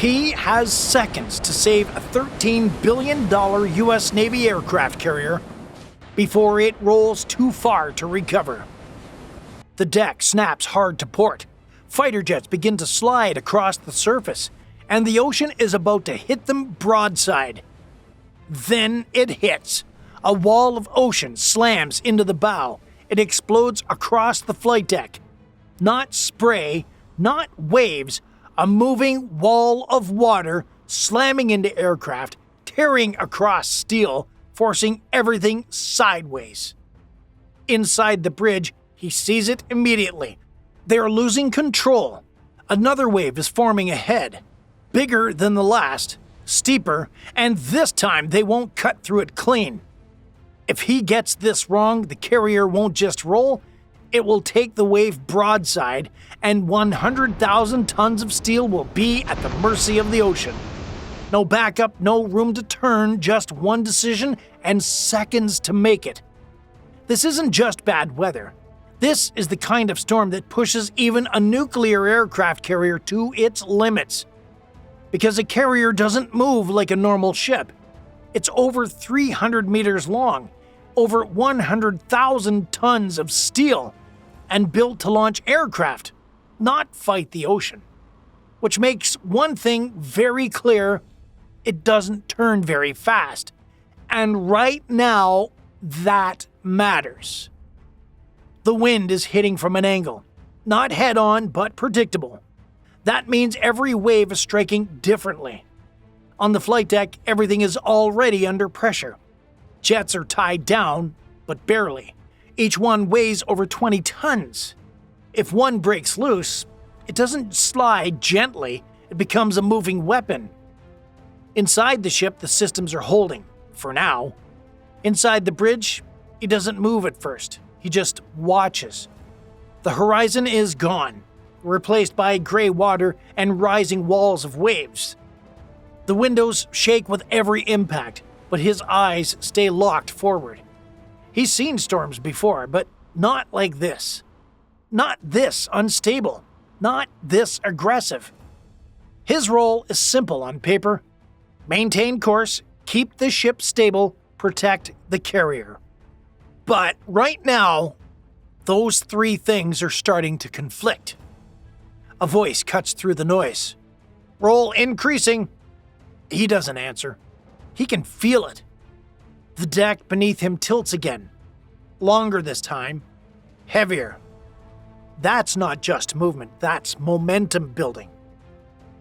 He has seconds to save a $13 billion U.S. Navy aircraft carrier before it rolls too far to recover. The deck snaps hard to port. Fighter jets begin to slide across the surface, and the ocean is about to hit them broadside. Then it hits. A wall of ocean slams into the bow. It explodes across the flight deck. Not spray, not waves, a moving wall of water slamming into aircraft, tearing across steel, forcing everything sideways. Inside the bridge, he sees it immediately. They are losing control. Another wave is forming ahead, bigger than the last, steeper, and this time they won't cut through it clean. If he gets this wrong, the carrier won't just roll, it will take the wave broadside, and 100,000 tons of steel will be at the mercy of the ocean. No backup, no room to turn, just one decision and seconds to make it. This isn't just bad weather. This is the kind of storm that pushes even a nuclear aircraft carrier to its limits. Because a carrier doesn't move like a normal ship. It's over 300 meters long, over 100,000 tons of steel, and built to launch aircraft, not fight the ocean. Which makes one thing very clear: it doesn't turn very fast. And right now, that matters. The wind is hitting from an angle, not head-on, but predictable. That means every wave is striking differently. On the flight deck, everything is already under pressure. Jets are tied down, but barely. Each one weighs over 20 tons. If one breaks loose, it doesn't slide gently, it becomes a moving weapon. Inside the ship, the systems are holding, for now. Inside the bridge, he doesn't move at first. He just watches. The horizon is gone, replaced by gray water and rising walls of waves. The windows shake with every impact, but his eyes stay locked forward. He's seen storms before, but not like this. Not this unstable. Not this aggressive. His role is simple on paper: maintain course, keep the ship stable, protect the carrier. But right now, those three things are starting to conflict. A voice cuts through the noise. Roll increasing. He doesn't answer. He can feel it. The deck beneath him tilts again. Longer this time. Heavier. That's not just movement, that's momentum building.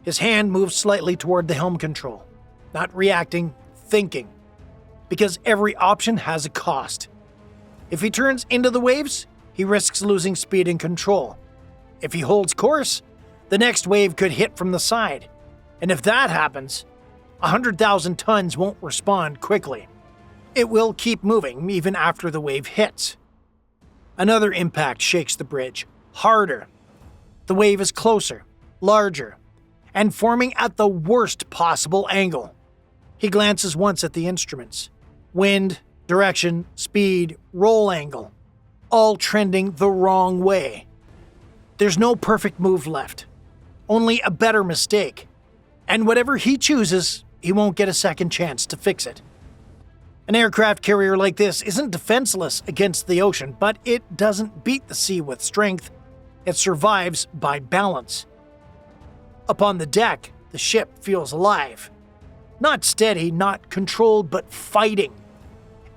His hand moves slightly toward the helm control. Not reacting, thinking. Because every option has a cost. If he turns into the waves, he risks losing speed and control. If he holds course, the next wave could hit from the side. And if that happens, 100,000 tons won't respond quickly. It will keep moving even after the wave hits. Another impact shakes the bridge, harder. The wave is closer, larger, and forming at the worst possible angle. He glances once at the instruments. Wind, direction, speed, roll angle, all trending the wrong way. There's no perfect move left, only a better mistake. And whatever he chooses, he won't get a second chance to fix it. An aircraft carrier like this isn't defenseless against the ocean, but it doesn't beat the sea with strength. It survives by balance. Up on the deck, the ship feels alive. Not steady, not controlled, but fighting.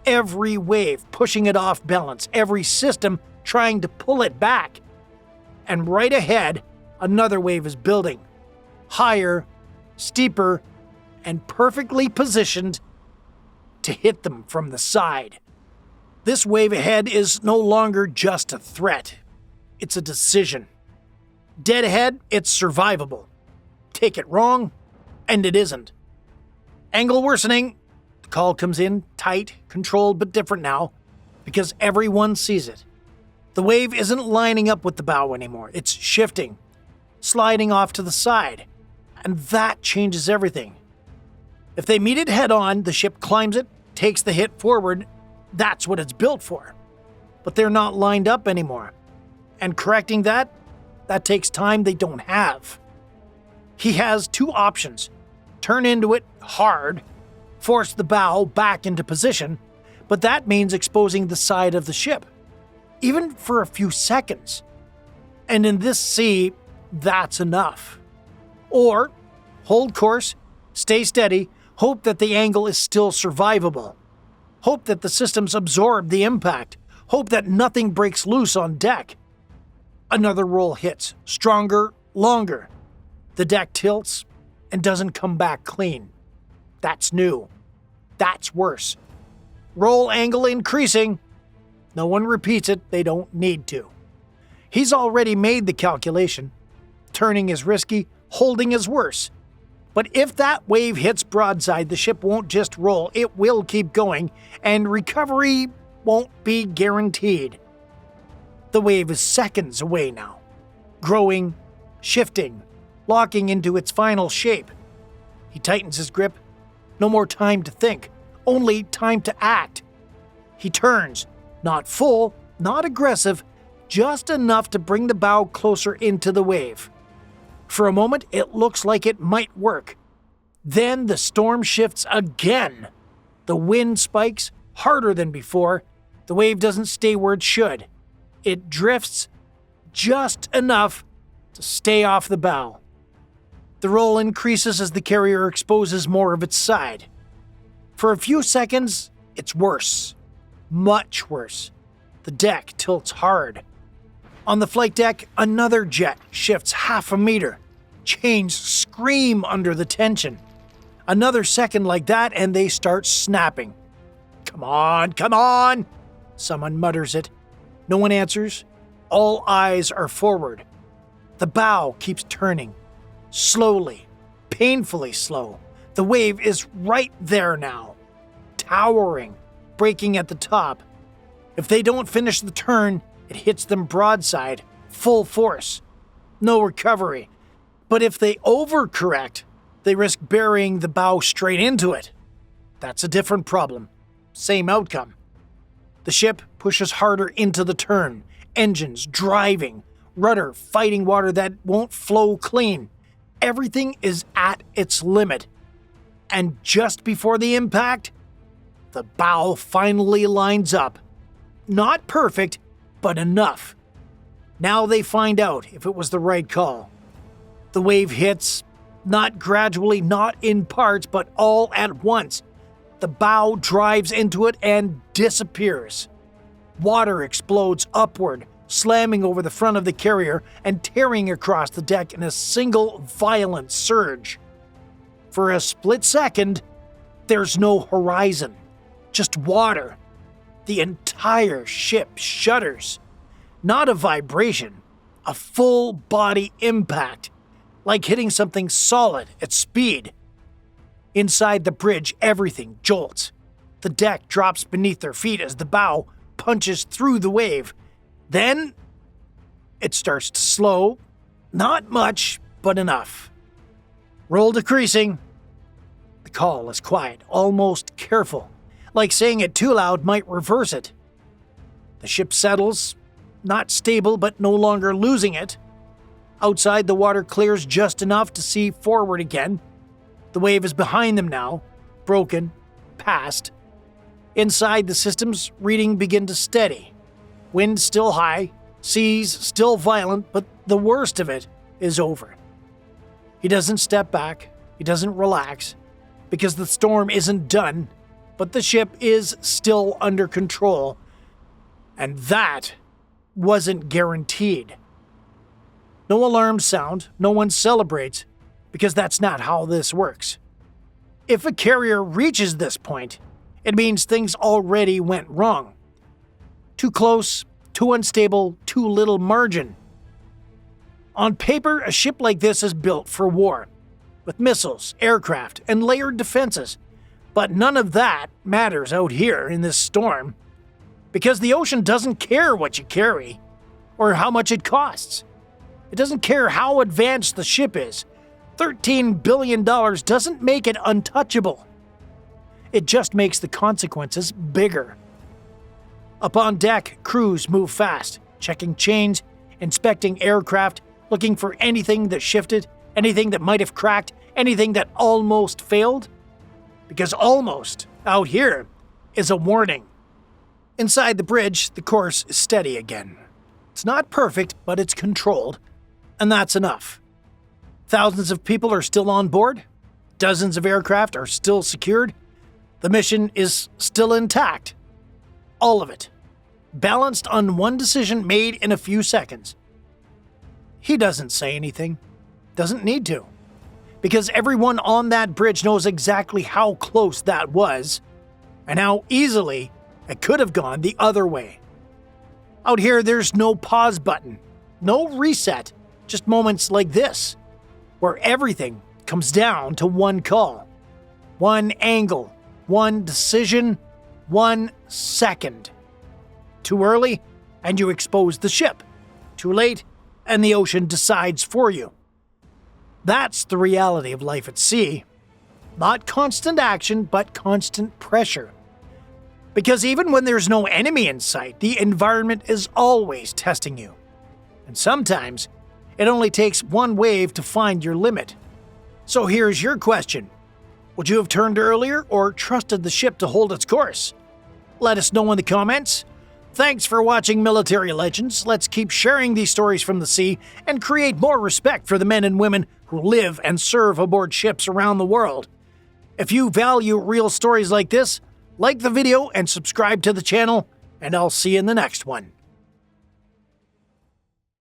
Every wave pushing it off balance, every system trying to pull it back. And right ahead, another wave is building. Higher, steeper, and perfectly positioned to hit them from the side. This wave ahead is no longer just a threat. It's a decision. Dead ahead, it's survivable. Take it wrong, and it isn't. Angle worsening. The call comes in, tight, controlled, but different now, because everyone sees it. The wave isn't lining up with the bow anymore. It's shifting, sliding off to the side, and that changes everything. If they meet it head-on, the ship climbs it, takes the hit forward. That's what it's built for. But they're not lined up anymore. And correcting that takes time they don't have. He has two options: turn into it hard, force the bow back into position, but that means exposing the side of the ship, even for a few seconds. And in this sea, that's enough. Or hold course, stay steady, hope that the angle is still survivable. Hope that the systems absorb the impact. Hope that nothing breaks loose on deck. Another roll hits, stronger, longer. The deck tilts and doesn't come back clean. That's new. That's worse. Roll angle increasing. No one repeats it, they don't need to. He's already made the calculation. Turning is risky, holding is worse. But if that wave hits broadside, the ship won't just roll, it will keep going, and recovery won't be guaranteed. The wave is seconds away now, growing, shifting, locking into its final shape. He tightens his grip. No more time to think, only time to act. He turns, not full, not aggressive, just enough to bring the bow closer into the wave. For a moment, it looks like it might work. Then the storm shifts again. The wind spikes harder than before. The wave doesn't stay where it should. It drifts just enough to stay off the bow. The roll increases as the carrier exposes more of its side. For a few seconds, it's worse. Much worse. The deck tilts hard. On the flight deck, another jet shifts half a meter. Chains scream under the tension. Another second like that and they start snapping. Come on, come on! Someone mutters it. No one answers. All eyes are forward. The bow keeps turning. Slowly, painfully slow. The wave is right there now. Towering, breaking at the top. If they don't finish the turn, it hits them broadside, full force. No recovery. But if they overcorrect, they risk burying the bow straight into it. That's a different problem. Same outcome. The ship pushes harder into the turn, engines driving, rudder fighting water that won't flow clean. Everything is at its limit. And just before the impact, the bow finally lines up. Not perfect, but enough. Now they find out if it was the right call. The wave hits, not gradually, not in parts, but all at once. The bow drives into it and disappears. Water explodes upward, slamming over the front of the carrier and tearing across the deck in a single violent surge. For a split second, there's no horizon, just water. The entire ship shudders. Not a vibration, a full body impact, like hitting something solid at speed. Inside the bridge, everything jolts. The deck drops beneath their feet as the bow punches through the wave. Then, it starts to slow. Not much, but enough. Roll decreasing. The call is quiet, almost careful, like saying it too loud might reverse it. The ship settles, not stable but no longer losing it. Outside, the water clears just enough to see forward again. The wave is behind them now, broken, past. Inside, the system's reading begin to steady. Wind still high, seas still violent, but the worst of it is over. He doesn't step back, he doesn't relax, because the storm isn't done, but the ship is still under control, and that wasn't guaranteed. No alarms sound, no one celebrates, because that's not how this works. If a carrier reaches this point, it means things already went wrong. Too close, too unstable, too little margin. On paper, a ship like this is built for war, with missiles, aircraft, and layered defenses. But none of that matters out here in this storm, because the ocean doesn't care what you carry, or how much it costs. It doesn't care how advanced the ship is. $13 billion doesn't make it untouchable. It just makes the consequences bigger. Up on deck, crews move fast, checking chains, inspecting aircraft, looking for anything that shifted, Anything that might have cracked? Anything that almost failed? Because almost, out here, is a warning. Inside the bridge, the course is steady again. It's not perfect, but it's controlled, and that's enough. Thousands of people are still on board. Dozens of aircraft are still secured. The mission is still intact. All of it. Balanced on one decision made in a few seconds. He doesn't say anything. Doesn't need to. Because everyone on that bridge knows exactly how close that was, and how easily it could have gone the other way. Out here, there's no pause button, no reset, just moments like this, where everything comes down to one call, one angle, one decision, 1 second. Too early, and you expose the ship. Too late, and the ocean decides for you. That's the reality of life at sea. Not constant action, but constant pressure. Because even when there's no enemy in sight, the environment is always testing you. And sometimes, it only takes one wave to find your limit. So here's your question. Would you have turned earlier or trusted the ship to hold its course? Let us know in the comments. Thanks for watching Military Legends. Let's keep sharing these stories from the sea and create more respect for the men and women who live and serve aboard ships around the world. If you value real stories like this, like the video and subscribe to the channel, and I'll see you in the next one.